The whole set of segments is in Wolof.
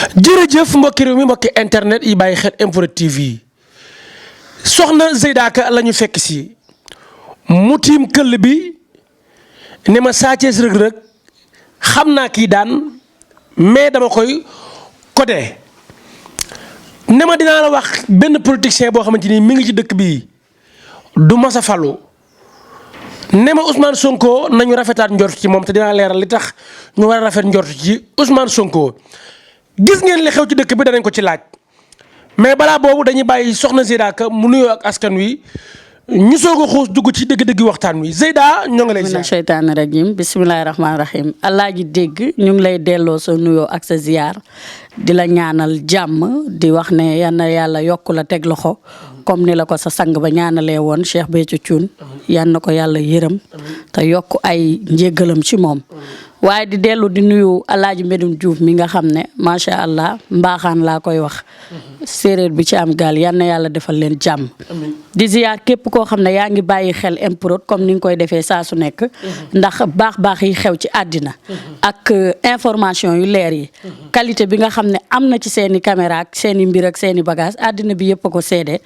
jërëjëf mbokki réew mi mbokki internet yi bàyyi xel MPROD TV soxna Zeyda Ka la ñu fekk si mu tiim këll bi ne ma Sa Thiès Reug Reug xam naa kii daan mais dama koy codé ne ma dinaa la wax benn politicien boo xamante ni mi ngi ci dëkk bii du mas a falu ne ma Ousmane Sonko nañu rafetaat njort ci moom te dinaa leeral li tax ñu war a rafet njort ci Ousmane Sonko. gis ngeen li xew ci dëkk bi danañ ko ci laaj mais balaa boobu dañuy bàyyi soxna Zeyda Ka mu nuyoo ak askan wi ñu soog a xuus dugg ci dëgg-dëgg waxtaan wi Zeyda ñoo ngi lay ziar. mina sheytaani rajim bisimilahi rahmaani rahim alaaji dégg ñu ngi lay delloo sa nuyoo ak sa ziar di la ñaanal jàmm di wax ne yal na yàlla yokk la teg loxo comme ni la ko sa sang ba ñaanalee woon Cheikh Béthio Thioune yal na ko yàlla yërëm te yokk ay njéggalam ci moom. waaye di dellu di nuyu alaaji Medoune Diouf mi nga xam ne macha allah mbaaxaan laa koy wax séeréer bi ci am gaal yal na yàlla defal leen jàmm. di ziyaar képp koo xam ne yaa ngi bàyyi xel MPROD comme ni nga koy defee saa su nekk. ndax baax yi xew ci àddina. ak information yu leer yi. qualité bi nga xam ne am na ci seen i caméra ak seen i mbir ak seen i bagage àddina bi yëpp a ko seede.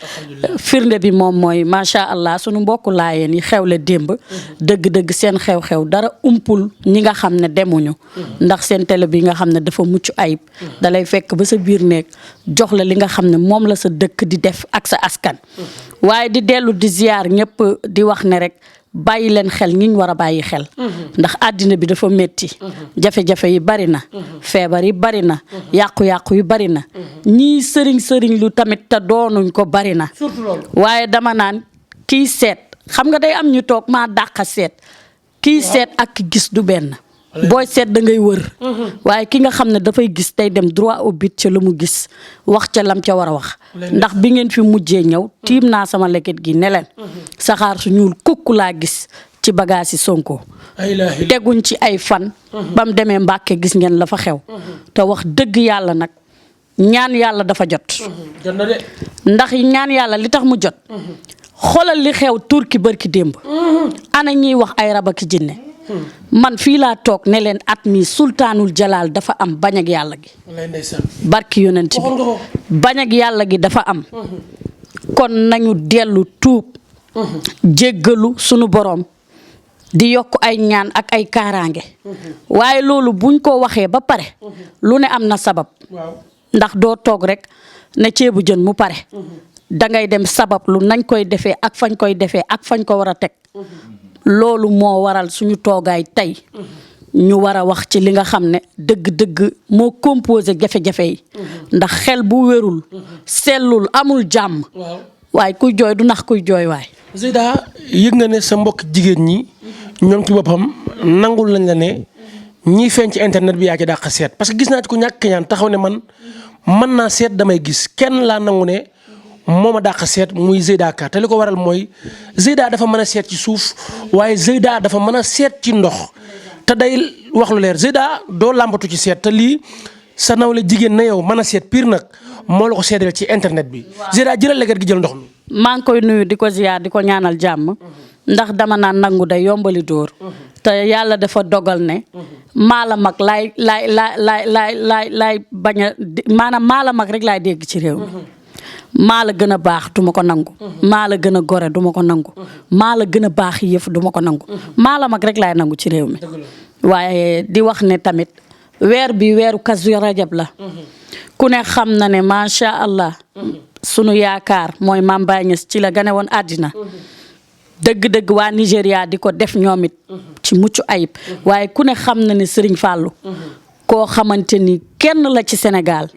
firnde bi moom mooy macha allah sunu mbokku laayeen yi xewle démb. dëgg-dëgg seen xew-xew dara umpul ñi nga xam ne demuñu ndax seen télé bi nga xam ne dafa mucc ayib dalay fekk ba sa biir néeg jox la li nga xam ne moom la sa dëkk di def ak sa askan waaye di dellu di ziyaar ñëpp di wax ne rek bàyyi leen xel ñi ñu war a bàyyi xel ndax àddina bi dafa métti jafe-jafe yi bari na feebar yi bari na yàqu-yàqu yi bari na ñii sëriñ lu tamit te doonuñ ko bari na waaye dama naan kii seet xam nga day am ñu toog maa dàqa seet kii seet ak gis du benn booy seet da ngay wër waaye ki nga xam ne dafay gis tey dem droit au but ca la mu gis wax ca lam ca war a wax ndax bi ngeen fi mujjee ñëw tiim naa sama leket gi ne leen saxaar su ñuul kukk laa gis ci bagage yi Sonko teguñ ci ay fan ba mu demee Mbàkke gis ngeen la fa xew te wax dëgg yàlla nag ñaan yàlla dafa jot ndax ñaan yàlla li tax mu jot xoolal li xew turki bërki démb ana ñiy wax ay raba ki jinne man fii laa toog ne leen at mi sultaanul jalaal dafa am bañ ak yàlla gi barki yonent bi bañ ak yàlla gi dafa am kon nañu dellu tuub jéggalu sunu boroom di yokk ay ñaan ak ay kaaraange waaye loolu buñ ko waxee ba pare lu ne am na sabab ndax doo toog rek ne ceebu jën mu pare dangay dem sabab lu nañ koy defee ak fañ koy defee ak fañ ko war a teg loolu moo waral suñu toogaay tey ñu war a wax ci li nga xam ne dëgg-dëgg moo composé jafe-jafe yi ndax xel bu wérul sellul amul jàmm waaye kuy jooy du nax kuy jooy waay. Zeyda yëg nga ne sa mbokk jigéen ñi ñoom ci boppam nangul lañ la ne ñiy feeñ ci internet bi yaa ci dàq seet parce que gis naa ci ku ñàkk ñaan taxaw ne man mën naa seet damay gis kenn laa nangu ne moom a dàq seet muy Zeyda Ka te li ko waral mooy Zeyda dafa mën a seet ci suuf waaye Zeyda dafa mën a seet ci ndox te day wax lu leer Zeyda doo làmbatu ci seet te lii sa nawle jigéen na yow mën a seet pire nag moo la ko seedeel ci internet bi Zeyda jëlal leget gi jël ndox mi. maa ngi koy nuyu di ko ziyaar di ko ñaanal jàmm ndax dama naan nangu day yombali dóor te yàlla dafa dogal ne maala mag laay bañ a maanaam maala mag rek laay dégg ci réew mi. maa la gën a baax duma ko nangu maa la gën a gore duma ko nangu maa la gën a baax yëf duma ko nangu maa la mag rek laay nangu ci réew mi waaye di wax ne tamit weer bi weeru Kazu Rajab la ku ne xam na ne macha allah sunu yaakaar mooy Mame Baye Niass ci la gane woon àddina dëgg-dëgg waa Nigéria di ko def ñoom it ci mucc ayib waaye ku ne xam na ne Serigne Fallou koo xamante ni kenn la ci Sénégal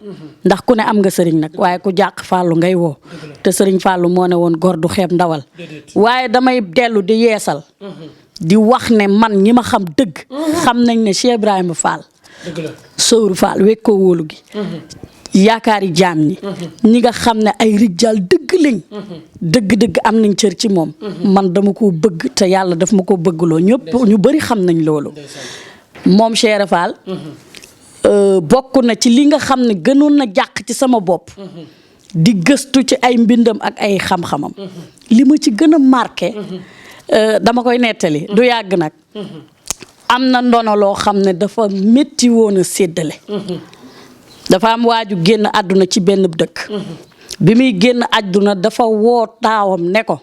ndax ku ne am nga sëriñ nag waaye ku jàq Fallou ngay woo te sëriñ Fallou moo ne woon góor du xeeb ndawal waaye damay dellu di yeesal di wax ne man ñi ma xam dëgg xam nañ ne Cheikh Ibrahima Fall Sowru Fall wekkoo wóolu gi yaakaari jaam ñi nga xam ne ay rijal dëgg lañ dëgg-dëgg am nañ cër ci moom man dama ko bëgg te yàlla daf ma ko bëggloo ñëpp ñu bari xam nañ loolu moom Cheikh Fall bokk na ci li nga xam ne gënoon na jàq ci sama bopp di gëstu ci ay mbindam ak ay xam-xamam li ma ci gën a marqué dama koy nettali du yàgg nag am na ndono loo xam ne dafa métti woon a séddale dafa am waaju génn àdduna ci benn dëkk bi muy génn àdduna dafa woo taawam ne ko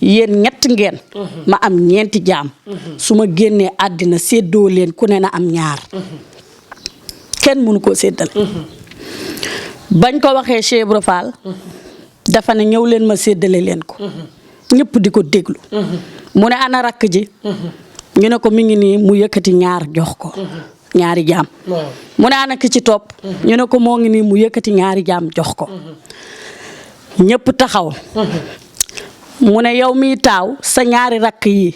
yéen ñett ngeen ma am ñeenti jaam su ma génnee àddina séddoo leen ku ne na am ñaar kenn mënu koo séddal bañ ko waxee Cheikh Ibra Fall dafa ne ñëw leen ma séddale leen ko ñëpp di ko déglu mu ne ana rakk ji ñu ne ko mi ngi nii mu yëkkati ñaar jox ko ñaari jaam mu ne ana ki ci topp ñu ne ko moo ngi nii mu yëkkati ñaari jaam jox ko ñëpp taxaw mu ne yow miy taaw sa ñaari rakk yi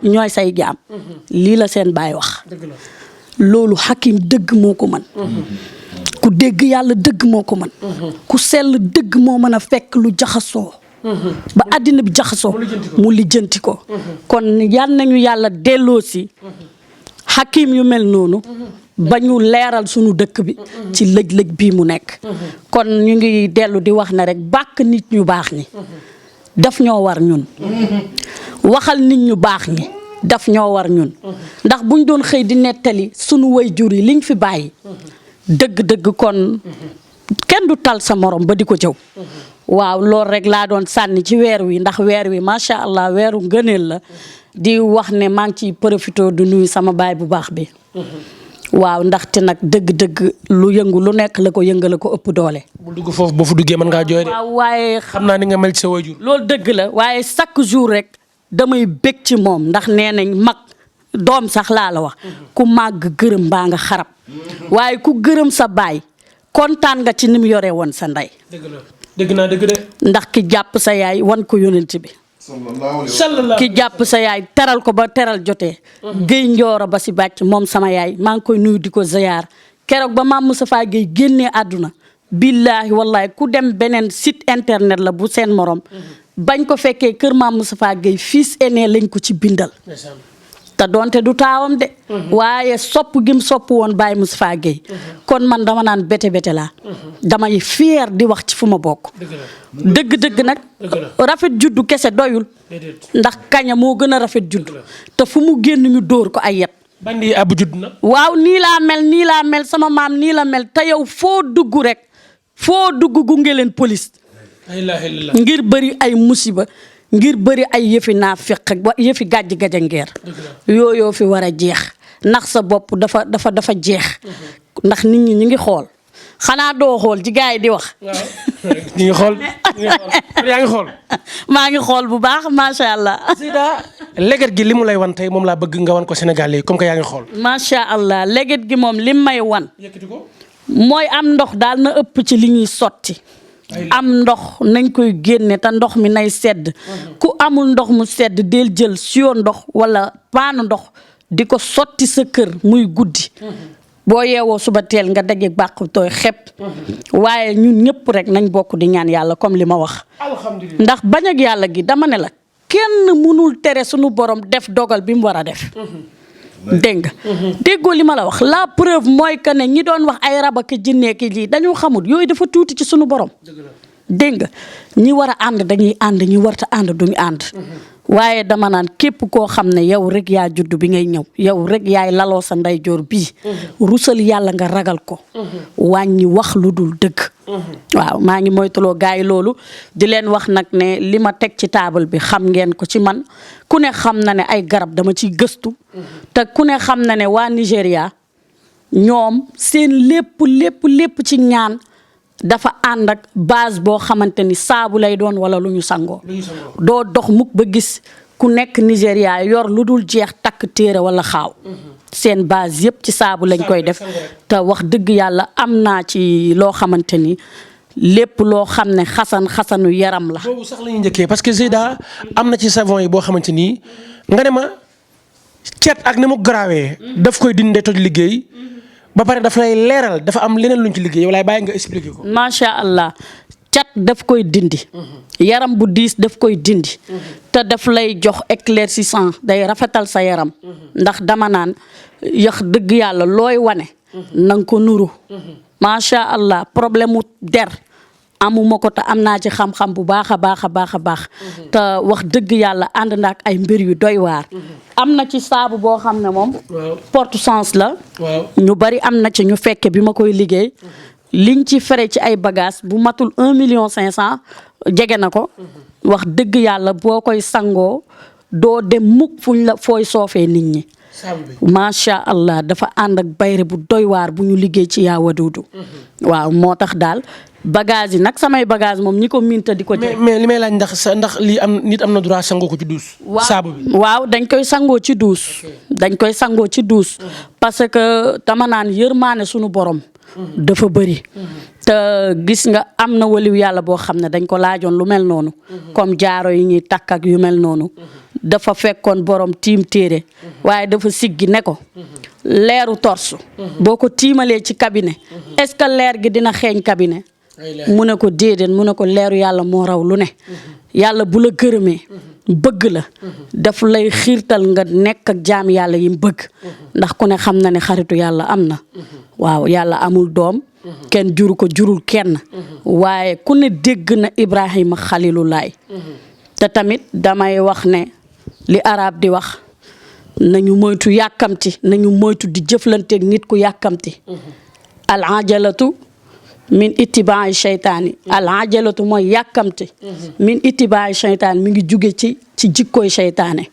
ñooy say jaam lii la seen baay wax loolu xakim dëgg moo ko mën ku dégg yàlla dëgg moo ko mën ku sell dëgg moo mën a fekk lu jaxasoo ba àddina bi jaxasoo mu lijjanti ko kon yal nañu yàlla delloo si xakim yu mel noonu ba ñu leeral sunu dëkk bi ci lëj-lëj bii mu nekk kon ñu ngi dellu di wax ne rek bàkk nit ñu baax ñi daf ñoo war ñun waxal nit ñu baax ñi daf ñoo war ñun ndax buñ doon xëy di nettali sunu waajur yi liñ fi bàyyi dëgg-dëgg kon kenn du tal sa morom ba di ko jëw waaw loolu rek laa doon sànni ci weer wi ndax weer wi macha allah weeru ngëneel la di wax ne maa ngi ciy profité du nuyu sama baay bu baax bi waaw ndaxte nag dëgg-dëgg lu yëngu lu nekk la ko yëngale ko ëpp doole. bu dugg foofu boo fu duggee mën ngaa jooy de. waaw waaye xam naa ni nga mel ci sa waajur. loolu dëgg la waaye chaque jour rek damay bég ci moom ndax nee nañ mag doom sax laa la wax ku màgg gërëm baa nga xarab waaye ku gërëm sa baay kontaan nga ci ni mu yore woon sa ndey. dëgg la dëgg naa dëgg de. ndax ki jàpp sa yaay wan ko yonent bi. ki jàpp sa yaay teral ko ba teral jotee. géy njooro ba si bàcc moom sama yaay maa ngi koy nuyu di ko ziyaar keroog ba maam Moustapha Guèye génnee àdduna. billaahi wallaahi ku dem beneen site internet la bu seen morom. bañ ko fekkee kër maam Moustapha Guèye fils aîné lañ ko ci bindal. te doonte du taawam de. waaye sopp gim sopp woon Baye Moustapha Guèye. kon man dama naan bete bete laa. damay fier di wax ci fu ma bokk. dëgg-dëgg nag. rafet juddu kese doyul. ndax kaña moo gën a rafet juddu. te fu mu génn ñu dóor ko ay yet. bandi abu judd na. waaw nii laa mel sama maam nii la mel te yow foo dugg rek foo dugg gunge leen police. ngir bëri ay musiba. ngir bëri ay yëfi naa fekk yëfi gàjj gajangeer yooyu fi war a jeex ndax sa bopp dafa jeex ndax nit ñi ñu ngi xool xanaa doo xool ci gars yi di wax. ñu ngi xool yaa ngi xool. maa ngi xool bu baax macha allah. Zeyda leget gi li mu lay wan tey moom laa bëgg nga wan ko Sénégal yi comme que yaa ngi xool. macha allah leget gi moom lim may wan. yëkkati ko. mooy am ndox daal na ëpp ci li ñuy sotti. am ndox nañ koy génne te ndox mi nay sedd ku amul ndox mu sedd del jël siyo ndox wala paanu ndox di ko sotti sa kër muy guddi boo yeewoo suba teel nga daje bàq tooy xepp waaye ñun ñëpp rek nañ bokk di ñaan yàlla comme li ma wax alhamdulilah ndax bañ ak yàlla gi dama ne la kenn mënul tere suñu borom def dogal bi mu war a def dégg nga déggoo li ma la wax la preuve mooy que ne ñi doon wax ay rab ak jinne ki lii dañoo xamul yooyu dafa tuuti ci sunu borom dégg nga ñi war a ànd dañuy ànd ñi warta ànd duñu ànd waaye dama naan képp koo xam ne yow rek yaa judd bi ngay ñëw yow rek yaay laloo sa ndeyjoor bii rusal yàlla nga ragal ko wàññi wax lu dul dëgg waaw maa ngi moytuloo gars yi loolu di leen wax nag ne li ma teg ci taabal bi xam ngeen ko ci man ku ne xam na ne ay garab dama ciy gëstu te ku ne xam na ne waa Nigéria ñoom seen lépp ci ñaan dafa ànd ak base boo xamante ni saabu lay doon wala lu ñu sangoo doo dox mukk ba gis ku nekk Nigéria yor lu dul jeex takk téere wala xaaw seen base yëpp ci saabu lañ koy def te wax dëgg yàlla am naa ci loo xamante ni lépp loo xam ne xasanu yaram la. boobu sax la ñuy njëkkee parce que Zeyda am na ci savon yi boo xamante ni nga ne ma cet ak ni mu garaawee daf koy dindee toj liggéey. ba pare daf lay leeral dafa am leneen luñ ci liggéey yow laay bàyyi nga expliquer ko. macha allah cat daf koy dindi. yaram bu diis daf koy dindi. te daf lay jox éclaircissant day rafetal sa yaram. ndax dama naan yax dëgg yàlla looy wane. na nga ko nuru. macha allah problème mu der amuma ko te am naa ci xam-xam bu baax a baax a baax a baax te wax dëgg yàlla ànd na ak ay mbir yu doy waar am na ci saabu boo xam ne moom porte sens la ñu bari am na ci ñu fekke bi ma koy liggéey liñ ci fere ci ay bagages bu matul 1,5 million jege na ko wax dëgg yàlla boo koy sangoo doo dem mukk fuñ la fooy soofee nit ñi macha allah dafa ànd ak bayre bu doy waar bu ñu liggéey ci yaa waduudu waaw moo tax daal bagage yi nag samay bagage moom ñi ko minta di ko mais li may laaj ndax lii nit am na droit sangoo ko ci douche saabu bi waaw dañ koy sangoo ci douche dañ koy sangoo ci douche parce que dama naan yërmaane suñu borom dafa bëri te gis nga am na waliw yàlla boo xam ne dañ ko laajoon lu mel noonu comme jaaro yi ñuy takk ak yu mel noonu dafa fekkoon borom tiim téere waaye dafa siggi ne ko leeru torsu boo ko tiimalee ci cabinet est-ce que leer gi dina xeeñ cabinet mu ne ko déedéet mu ne ko leeru yàlla moo raw lu ne yàlla bu la gërëmee bëgg la daf lay xiirtal nga nekk ak jaam yàlla yi bëgg ndax ku ne xam na ne xaritu yàlla am na waaw yàlla amul doom kenn juru ko jurul kenn waaye ku ne dégg na Ibrahima Xalilulaay te tamit damay wax ne li arab di wax nañu moytu yàkkamti nañu moytu di jëflanteeg nit ku yàkkamti al ajalatu min ittibaay seytaani al ajalatu mooy yàkkamti min ittibaay seytaani mi ngi jóge ci jikkooy seytaane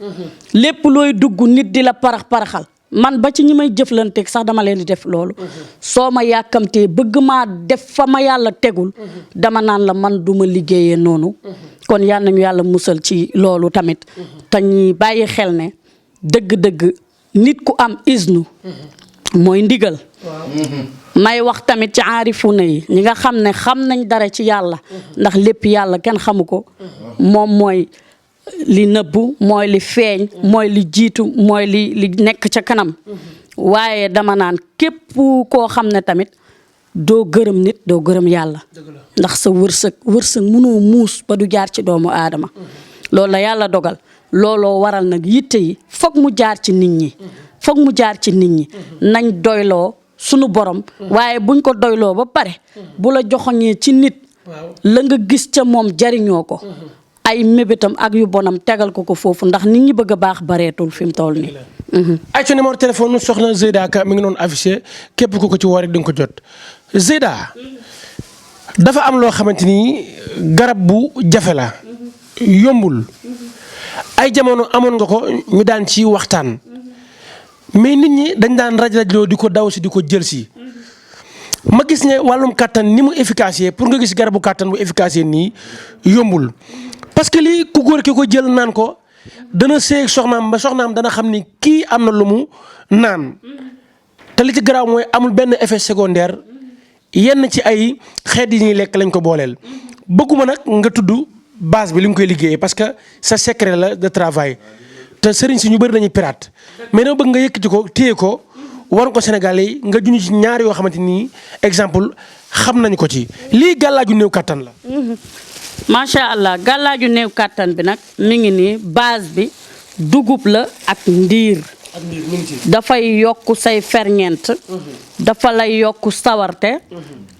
lépp looy dugg nit di la paraxal man ba ci ñi may jëflanteeg sax dama leen di def loolu soo ma yàkkamtee bëgg maa def fa ma yàlla tegul dama naan la man duma liggéeyee noonu kon yal nañu yàlla musal ci loolu tamit te ñi bàyyi xel ne dëgg-dëgg nit ku am isnu mooy ndigal may wax tamit ci aarifuna yi ñi nga xam ne xam nañ dara ci yàlla ndax lépp yàlla kenn xamu ko moom mooy li nëbbu mooy li feeñ mooy li jiitu mooy li nekk ca kanam waaye dama naan képp koo xam ne tamit doo gërëm nit doo gërëm yàlla ndax sa wërsëg mënoo muus ba du jaar ci doomu aadama loolu la yàlla dogal looloo waral nag yitte yi foog mu jaar ci nit ñi foog mu jaar ci nit ñi nañ doyloo sunu borom waaye buñ ko doyloo ba pare bu la joxoñee ci nit la nga gis ca moom jariñoo ko ay mébétam ak yu bonam tegal ko foofu ndax nit ñi bëgg a baax bareetul fi mu toll nii. ay ci numéro téléphone soxna Zeyda Ka mi ngi noonu affiché képp ku ko ci woo rek di nga ko jot Zeyda dafa am loo xamante ni garab bu jafe la yombul ay jamono amoon nga ko ñu daan ci waxtaan mais nit ñi dañ daan raj-rajloo di ko daw si di ko jël si ma gis ne wàllum kàttan ni mu efficace pour nga gis garabu kàttan bu efficace nii yombul parce que lii ku góor ki ko jël naan ko dana seeg soxnaam ba soxnaam dana xam ni kii am na lu mu naan te li ci garaaw mooy amul benn effet secondaire yenn ci ay xeet yi ñuy lekk lañ ko booleel bëgguma nag nga tudd base bi li nga koy liggéeyee parce que sa secret la de travail te sëriñ si ñu bëri dañuy pirate mais dama bëgg nga yëkkati ko téye ko war ko Sénégalais yi nga junj ci ñaar yoo xamante ni exemple xam nañu ko ci lii gàllaaju néew kàttan la. macha allah gàllaaju néew kàttan bi nag mi ngi nii base bi dugub la ak ndiir. dafay yokk say ferñeent. dafa lay yokk sawarte.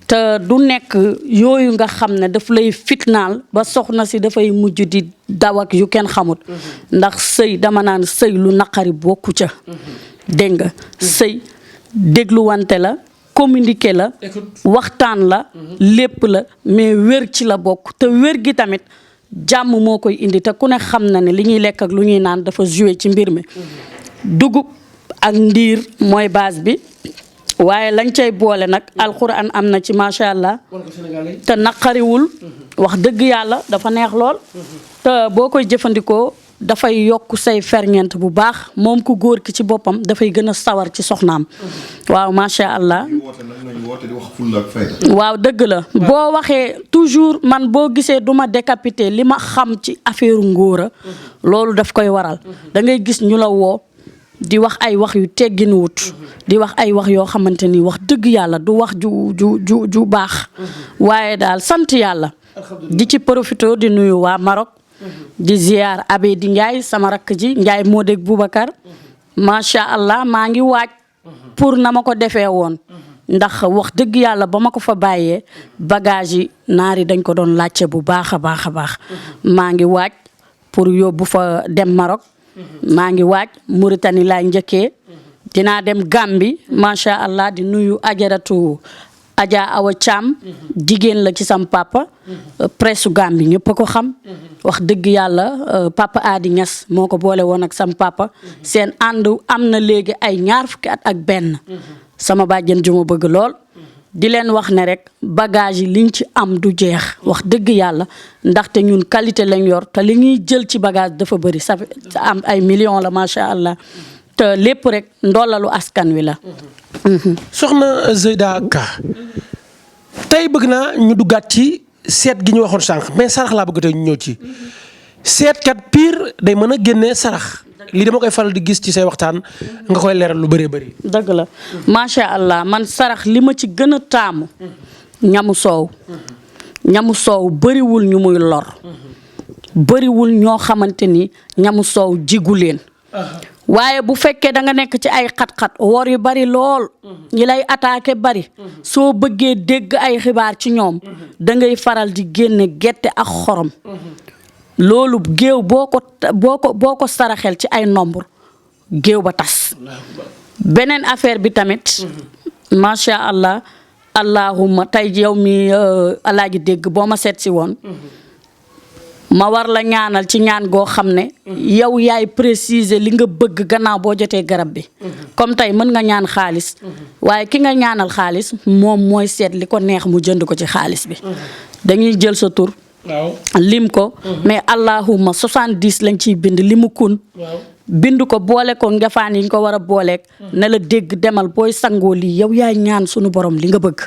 te du nekk yooyu nga xam ne daf lay fitnaal ba soxna si dafay mujj di daw ak yu kenn xamut ndax sëy dama naan sëy lu naqari bokku ca dégg nga sëy dégluwante la communiquer la waxtaan la lépp la mais wér ci la bokk te wér gi tamit jàmm moo koy indi te ku ne xam na ne li ñuy lekk ak lu ñuy naan dafa joué ci mbir mi dugub ak ndiir mooy base bi waaye lañ cay boole nag alxuraan am na ci macha allah te naqariwul wax dëgg yàlla dafa neex lool te boo koy jëfandikoo dafay yokk say ferñeent bu baax moom ku góor ki ci boppam dafay gën a sawar ci soxnaam waaw macha allah waaw dëgg la boo waxee toujours man boo gisee duma décapité li ma xam ci affaire ngóora loolu daf koy waral da ngay gis ñu la woo di wax ay wax yu tegginuwut di wax ay wax yoo xamante ni wax dëgg yàlla du wax ju baax waaye daal sant yàlla di ci profité di nuyu waa Maroc di ziar abe di Ndiaye sama rakk ji Ndiaye Modek Boubacar macha allah maa ngi waaj pour na ma ko defee woon ndax wax dëgg yàlla ba ma ko fa bàyyee bagage yi naar yi dañ ko doon laajte bu baax a baax a baax maa ngi waaj pour yóbbu fa dem Maroc maa ngi waaj Mauritanie laay njëkkee dinaa dem Gambie macha allah di nuyu ajaratu Adja Awa Thiam jigéen la ci sam papa presse Gambie ñëpp a ko xam wax dëgg yàlla papa Adi Niass moo ko boole woon ak sam papa seen ànd am na léegi ay 20 at ak benn sama bàjjen ju ma bëgg lool di leen wax ne rek bagage yi liñ ci am du jeex wax dëgg yàlla ndaxte ñun qualité lañ yor te li ñuy jël ci bagage dafa bëri sa am ay millions la macha allah te lépp rek ndollalu askan wi la. soxna Zeyda Ka tey bëgg naa ñu duggaat ci seet gi ñu waxoon sànq mais sarax laa bëgg tey ñu ñëw ci seetkat pire day mën a génnee sarax lii dama koy faral di gis ci say waxtaan nga koy leeral lu bëree bëri. dëgg la macha allah man sarax li ma ci gën a taamu ñamu soow bëriwul ñu muy lor bëriwul ñoo xamante ni ñamu soow jigu leen. waaye bu fekkee da nga nekk ci ay xat-xat wor yu bari lool ñi lay attaqué bari soo bëggee dégg ay xibaar ci ñoom da ngay faral di génne gerte ak xorom loolu géew boo ko saraxel ci ay nombre géew ba tas. beneen affaire bi tamit macha allah allahumma tey yow mi alaaji dégg boo ma seet si woon ma war la ñaanal ci ñaan goo xam ne yow yaay préciser li nga bëgg gannaaw boo jotee garab bi comme tey mën nga ñaan xaalis waaye ki nga ñaanal xaalis moom mooy seet li ko neex mu jënd ko ci xaalis bi dañuy jël sa tur lim ko mais allahumma 70 lañ ciy bind limu kun bind ko boole ko ngefaan yi ñu ko war a booleeg ne la dégg demal booy sangoo lii yow yaay ñaan sunu borom li nga bëgg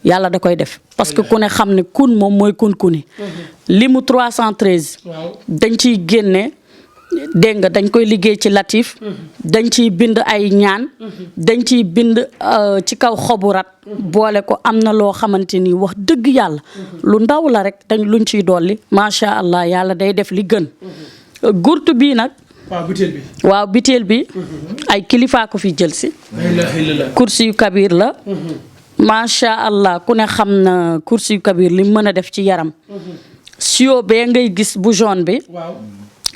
yàlla da koy def parce que ku ne xam ne kun moom mooy kun-kuni limu 313 dañ ciy génne dégg nga dañ koy liggéey ci latif dañ ciy bind ay ñaan dañ ciy bind ci kaw xobu rat boole ko am na loo xamante ni wax dëgg yàlla lu ndaw la rek dañ luñ ciy dolli macha allah yàlla day def li gën gurtu bii nag waaw biteel bi ay kilifaa ko fi jël si kursi yu kabir la macha allah ku ne xam na kursi yu kabir li mën a def ci yaram sio bee ngay gis bu jaune bi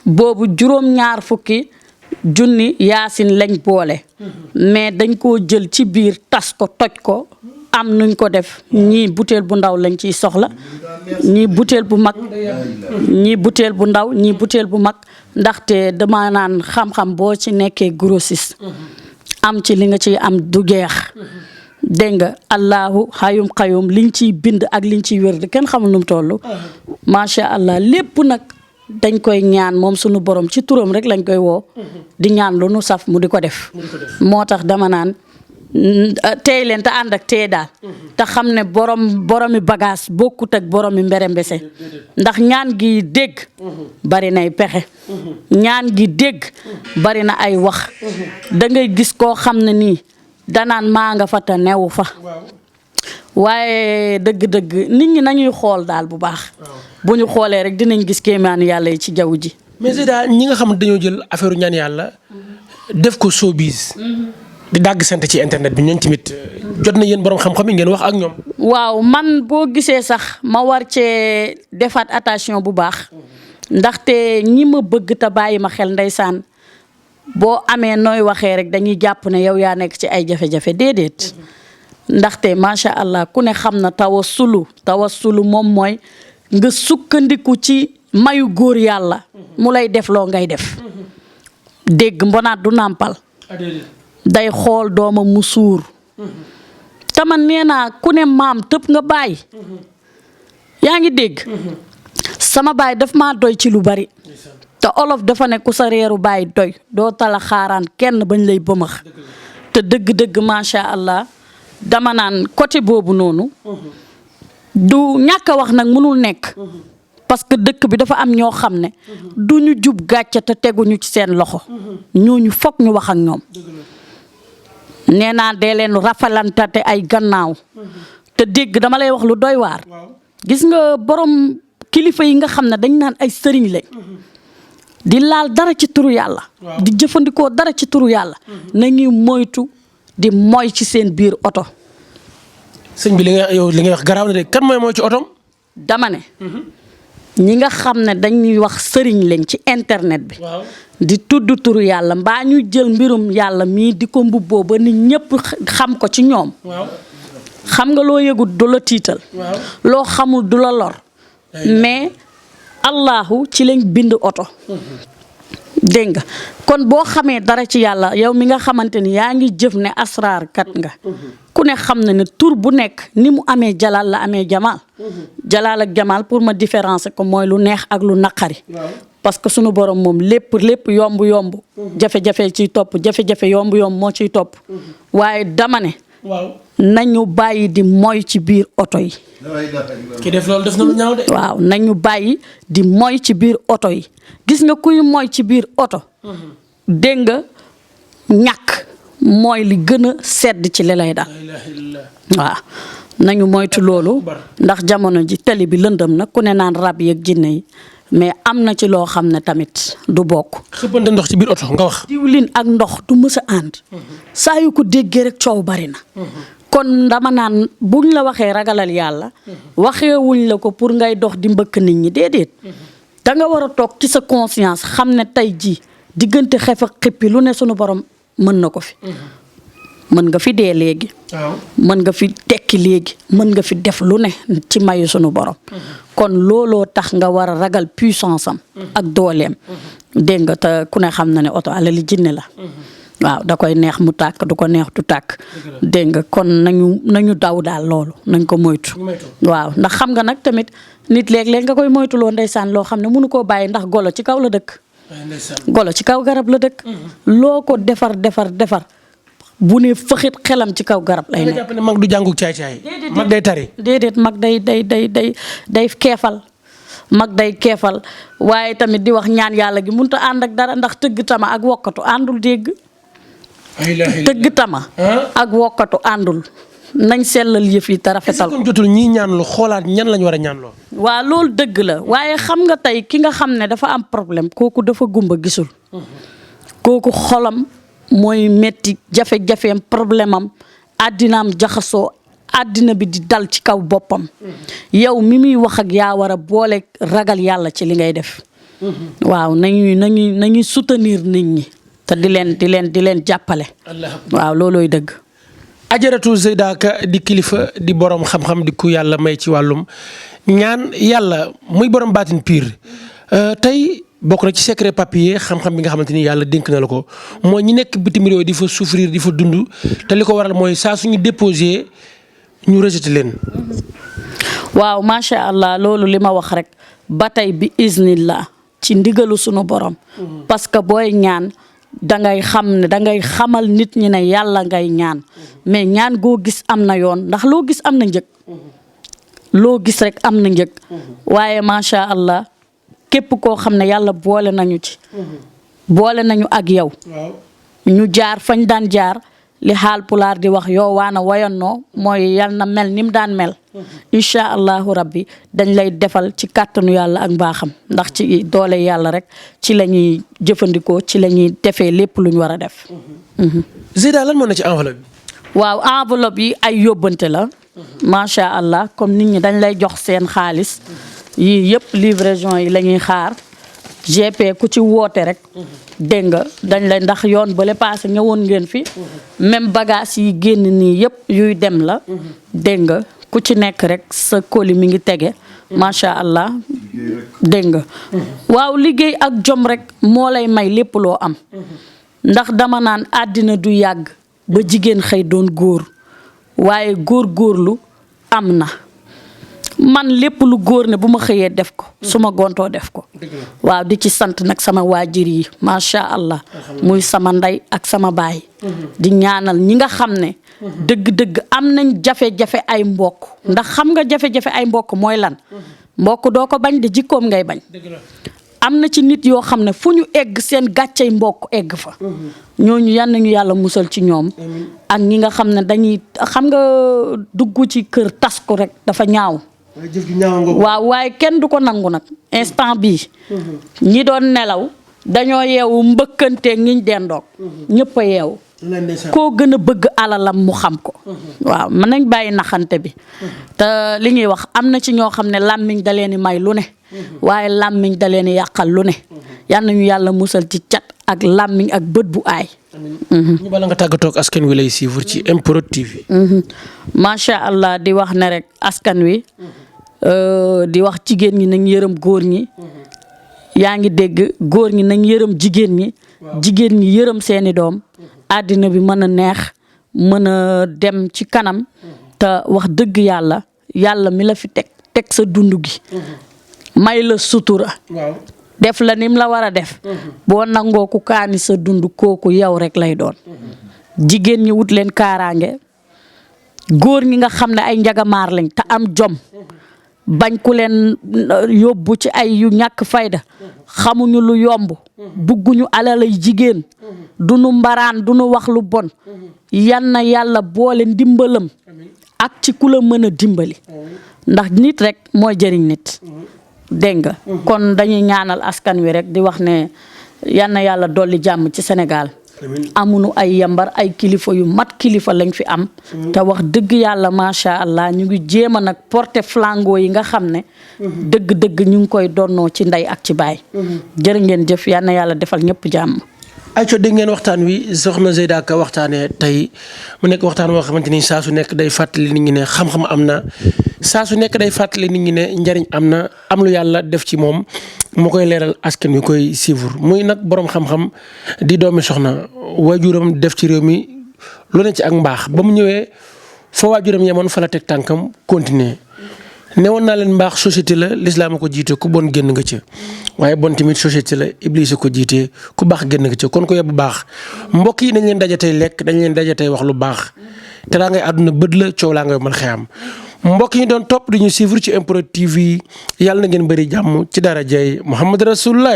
boobu 2 fukki junni yaasin lañ boole mais dañ koo jël ci biir tas ko toj ko am nuñ ko def ñii butéel bu ndaw lañ ciy soxla ñii butéel bu mag ñii butéel bu ndaw ñii butéel bu mag ndaxte dama naan xam-xam boo ci nekkee grossiste am ci li nga ciy am du jeex dégg nga allahu xayum xayum liñ ciy bind ak liñ ciy wér di kenn xamul nu mu toll macha allah lépp nag dañ koy ñaan moom sunu borom ci turam rek lañ koy woo di ñaan lu nu saf mu di ko def moo tax dama naan teey leen te ànd ak teey daal te xam ne boromi bagage bokkut ak boromi mbere mbese ndax ñaan gi dégg bari nay pexe ñaan gi dégg bari na ay wax da ngay gis koo xam ne nii danaan maa nga fa te newu fa waaye dëgg-dëgg nit ñi nañuy xool daal bu baax bu ñu xoolee rek dinañ gis kéemaan yàlla yi ci jaww ji. mais Zeyda ñi nga xam ne dañoo jël affaire ñaan yàlla def ko showbiz di dàgg sant ci internet bi ñooñu tamit jot na yéen borom xam-xam yi ngeen wax ak ñoom. waaw man boo gisee sax ma war cee defaat attention bu baax ndaxte ñi ma bëgg te bàyyi ma xel ndeysaan boo amee nooy waxee rek dañuy jàpp ne yow yaa nekk ci ay jafe-jafe déedéet. ndaxte macha allah ku ne xam na tawassulu moom mooy nga sukkandiku ci mayu góor yàlla mu lay def loo ngay def dégg mbonaat du nàmpal day xool doomam mu suur te man nee naa ku ne maam tëb nga bàyyi yaa ngi dégg sama baay daf maa doy ci lu bari te olof dafa ne ku sa reeru baay doy doo tala xaaraan kenn bañ lay bëmax te dëgg-dëgg macha allah dama naan côté boobu noonu du ñàkk a wax nag mënul nekk parce que dëkk bi dafa am ñoo xam ne du ñu jub gàcce te teguñu ci seen loxo ñooñu foog ñu wax ak ñoom nee naa dee leen rafalantate ay gannaaw te dégg dama lay wax lu doy waar gis nga borom kilifa yi nga xam ne dañ naan ay sëriñ lañ di laal dara ci turu yàlla di jëfandikoo dara ci turu yàlla nañuy moytu di moy ci seen biir oto sëñ bi li nga wax garaaw na de kan mooy ci otom. dama ne. ñi nga xam ne dañuy wax sëriñ lañ ci internet bi. di tudd turu yàlla mbaa ñu jël mbirum yàlla mii di ko mbubboo ba nit ñëpp xam ko ci ñoom. xam nga loo yëgut du la tiital. loo xamul du la lor. mais Allahu ci lañ bind oto. dégg nga kon boo xamee dara ci yàlla yow mi nga xamante ni yaa ngi jëf ne asraar kat nga. ku ne xam na ne tur bu nekk ni mu amee jalaal la amee jamaal. jalaal ak jamaal pour ma différencier ko mooy lu neex ak lu naqari. parce que sunu borom moom lépp yomb. jafe-jafe ciy topp jafe-jafe yomb moo ciy topp. waaye dama ne. nañu bàyyi di moy ci biir oto yi. ki def loolu def na lu ñaaw de. waaw nañu bàyyi di moy ci biir oto yi gis nga kuy moy ci biir oto. dégg nga ñàkk mooy li gën a sedd ci li lay daal. waaw nañu moytu loolu ndax jamono ji tali bi lëndëm na ku ne naan rab yeeg jinne yi mais am na ci loo xam ne tamit du bokk. xëppante ndox ci biir oto nga wax. diwlin ak ndox du mës a ànd. saa yu ko déggee rek coow bari na. kon dama naan buñ la waxee ragalal yàlla. waxee wuñ la ko pour ngay dox di mbëkk nit ñi déedéet. da nga war a toog ci sa conscience xam ne tey jii diggante xef ak xippi lu ne sunu borom mën na ko fi. mën nga fi dee léegi. mën nga fi tekki léegi mën nga fi def lu ne ci mayu sunu borom. kon looloo tax nga war a ragal puissance am. ak dooleem. dégg nga te ku ne xam na ne oto alali jinne la. waaw da koy neex mu tàkk du ko neex du tàkk. dégg nga kon nañu daw daal loolu nañ ko moytu. waaw ndax xam nga nag tamit nit léeg-léeg nga koy moytuloo ndeysaan loo xam ne mënu koo bàyyi ndax golo ci kaw la dëkk. golo ci kaw garab la dëkk. loo ko defar. bu ne fëxit xelam ci kaw garab lay nekk. jàpp ne mag du jàngu caay-caay. mag day tari. déedéet mag day keefal. mag day keefal waaye tamit di wax ñaan yàlla gi mënut a ànd ak dara ndax tëgg tama ak wokkatu àndul dégg. tëgg tama. ak wokkatu àndul. nañ sellal yëf yi te rafetal ko. jotul ñii ñaan lu xoolaat ñan lañ war a ñaan loo. waa loolu dëgg la waaye xam nga tey ki nga xam ne dafa am problème kooku dafa gumba gisul. kooku xolam. mooy metti jafe-jafeem problème am àddinaam jaxasoo àddina bi di dal ci kaw boppam. yow mi muy wax ak yaa war a boole ragal yàlla ci li ngay def. waaw nañuy soutenir nit ñi te di leen jàppale. waaw loolooy dëgg. ajaratu Zeyda Ka di kilifa di borom xam-xam di ku yàlla may ci wàllum ñaan yàlla muy borom baatin pire tey. bokk na ci secret papier xam-xam bi nga xamante ni yàlla dénk na la ko mooy ñi nekk bitim réew di fa souffrir di fa dund te li ko waral mooy saa suñu déposé ñu rejeté leen. waaw macha allah loolu li ma wax rek ba tey bi iznillah ci ndigalu sunu borom. parce que booy ñaan dangay xam ne dangay xamal nit ñi ne yàlla ngay ñaan mais ñaan goo gis am na yoon ndax loo gis am na njëg. loo gis rek am na njëg. waaye macha allah. képp koo xam ne yàlla boole nañu ci. boole nañu ak yow. ñu jaar fañ daan jaar li xaal pulaar di wax yow waana wayannoo mooy yal na mel ni mu daan mel. incha allahu rabbi dañ lay defal ci kàttanu yàlla ak mbaaxam ndax ci doole yàlla rek ci la ñuy jëfandikoo ci la ñuy defee lépp lu ñu war a def. Zeyda lan moo na ci enveloppe bi. waaw enveloppe yi ay yóbbante la. macha allah comme nit ñi dañ lay jox seen xaalis. yii yëpp livraison yi la ñuy xaar GP ku ci woote rek. dégg nga dañ lay ndax yoon ba le passé ñëwoon ngeen fi. même bagage yi génn nii yëpp yuy dem la. dégg nga ku ci nekk rek sa colis mi ngi tege. macha allah dégg nga. waaw liggéey ak jom rek moo lay may lépp loo am. ndax dama naan àddina du yàgg ba jigéen xëy doon góor waaye góorgóorlu am na. man lépp lu góor ne bu ma xëyee def ko su ma gontoo def ko. waaw di ci sant nag sama waajur yi macha allah muy sama ndey ak sama baay. di ñaanal ñi nga xam ne. dëgg-dëgg am nañ jafe-jafe ay mbokk ndax xam nga jafe-jafe ay mbokk mooy lan. mbokk doo ko bañ de jikkoom ngay bañ. am na ci nit yoo xam ne fu ñu egg seen gàccey mbokk egg fa. ñooñu yan nañu yàlla musal ci ñoom. ak ñi nga xam ne dañuy xam nga dugg ci kër tas ko rek dafa ñaaw. waaw waaye kenn du ko nangu nag instant bii. ñi doon nelaw dañoo yeewu mbëkkanteeg ñiñ dendoog. ñëpp a yeewu. koo gën a bëgg alalam mu xam ko. waaw mën nañ bàyyi naxante bi. te li ñuy wax am na ci ñoo xam ne làmmiñ da leen di may lu ne. waaye làmmiñ da leen di yàqal lu ne. yal nañu yàlla musal ci cat ak làmmiñ ak bët bu aay. ñu bala nga tàggatoo ak askan wi lay suivre ci MPROD TV. macha allah di wax ne rek askan wi. di wax jigéen ñi nañ yërëm góor ñi. yaa ngi dégg góor ñi nañ yërëm jigéen ñi. jigéen ñi yërëm seeni doom. àddina bi mën a neex mën a dem ci kanam. te wax dëgg yàlla mi la fi teg sa dund gi. may la sutura. def la nim la war a def. boo nangoo ku kaani sa dund kooku yow rek lay doon. jigéen ñi wut leen kaaraange. góor ñi nga xam ne ay njagamaar lañ te am jom. bañ ku leen yóbbu ci ay yu ñàkk fayda. xamuñu lu yomb. bugguñu alalay jigéen. duñu mbaraan duñu wax lu bon. yan na yàlla boole ndimbalam. ak ci ku la mën a dimbali. ndax nit rek mooy jëriñ nit. dégg nga kon dañuy ñaanal askan wi rek di wax ne yan na yàlla dolli jàmm ci Sénégal. amuñu ay yambar ay kilifa yu mat kilifa lañ fi am. te wax dëgg yàlla macha allah ñu ngi jéem a nag porter flambeau yi nga xam ne. dëgg-dëgg ñu ngi koy donnoo ci ndey ak ci baay. jërë ngeen jëf yan na yàlla defal ñëpp jàmm. ayca dégg ngeen waxtaan wi soxna Zeyda Ka waxtaanee tey mu nekk waxtaan woo xamante ni saa su nekk day fàttali nit ñi ne xam-xam am na saa su nekk day fàttali nit ñi ne njariñ am na am lu yàlla def ci moom mu koy leeral askan wi koy suivre muy nag borom xam-xam di doomi soxna waajuram def ci réew mi lu ne ci ak mbaax ba mu ñëwee fa waajuram yemoon fa la teg tànkam continuer newoon naa leen mbaax société la lislaam a ko jiite ku bon génn nga ca waaye bon tamit société la iblis a ko jiite ku baax génn nga ca kon ko yebbu baax mbokk yi dañ leen daje tey lekk dañ leen daje tey wax lu baax te daa ngay àdduna bët la coow laa ngay mën xeyam mbokk yi doon topp di ñu suivre ci MPROD TV yàlla na ngeen bëri jàmm ci dara jay Muhammad Rasulullah